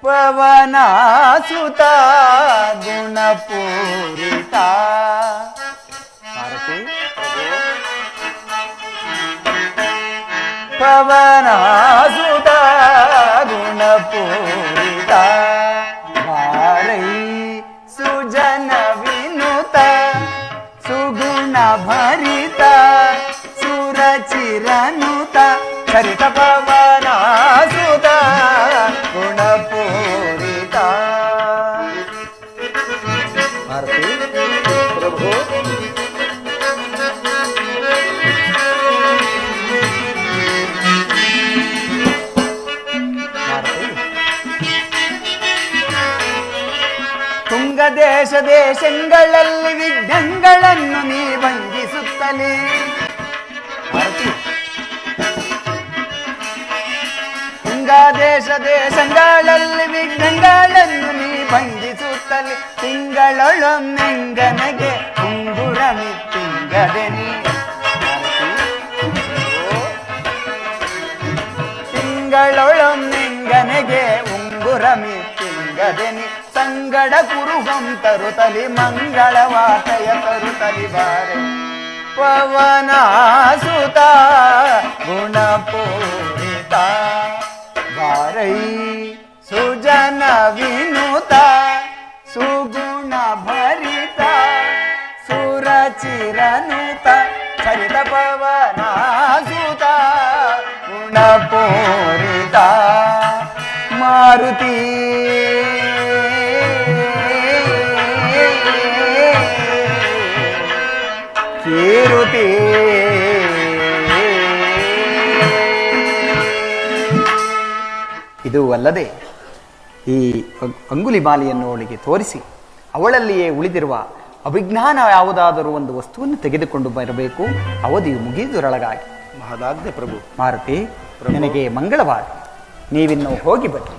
ಪವನಾಸುತ ಗುಣಪೂರಿತ. ಭಾರತಿ ಪವನಾಸುತ ಗುಣಪೂರಿತ ಭಾರೈ ಸುಜನ ವಿನುತ ಸುಗುಣ ಭರಿತ ಸುರಚಿರನುತ ಚರಿತ ಪವನಾಸುತ ಗುಣಪೂರಿತ. ಭಾರತಿ ಪ್ರಭು ತುಂಗ ದೇಶ ದೇಶಗಳಲ್ಲಿ ವಿಘ್ನಗಳನ್ನು ನೀ ಭಂಗಿಸುತ್ತಲೇ. ತುಂಗ ದೇಶ ದೇಶಗಳಲ್ಲಿ ವಿಘ್ನಗಳನ್ನು ನೀ ಭಂಗಿಸುತ್ತಲೇ ತಿಂಗಳೊಳೊಮ್ಮೆಂಗನಗೆ ಉಂಗುರಮಿತ್ತಿಂಗದೆ ನೀ. ತಿಂಗಳೊಳೊಮ್ಮೆಂಗನೆಗೆ ಉಂಗುರಮಿತ್ತಿಂಗದೆ ನೀ ಸಂಗಡ ಕುರುಹಂ ತರುತಲಿ ಮಂಗಳವಾತಯ ತರುತಲಿ ಬಾರೆ. ಪವನಾಸುತ ಗುಣಪೂರಿತ ಬಾರೈ ಸುಜನ ವಿನುತ ಸುಗುಣ ಭರಿತ ಸುರಚಿರನುತ ಚರಿತ ಪವನಾಸುತ ಗುಣಪೂರಿತ. ಮಾರುತಿ ಕೀರುತಿ ಇದು ಅಲ್ಲದೆ ಈ ಅಂಗುಲಿಮಾಲಿಯನ್ನು ಅವಳಿಗೆ ತೋರಿಸಿ ಅವಳಲ್ಲಿಯೇ ಉಳಿದಿರುವ ಅಭಿಜ್ಞಾನ ಯಾವುದಾದರೂ ಒಂದು ವಸ್ತುವನ್ನು ತೆಗೆದುಕೊಂಡು ಬರಬೇಕು. ಅವಧಿಯು ಮುಗಿದುರಳಗಾಗಿ. ಮಹದಾಜ್ಞೆ ಪ್ರಭು. ಮಾರುತಿ, ನಿನಗೆ ಮಂಗಳವಾಗಲಿ. ನೀವಿನ್ನು ಹೋಗಿ ಬನ್ನಿ.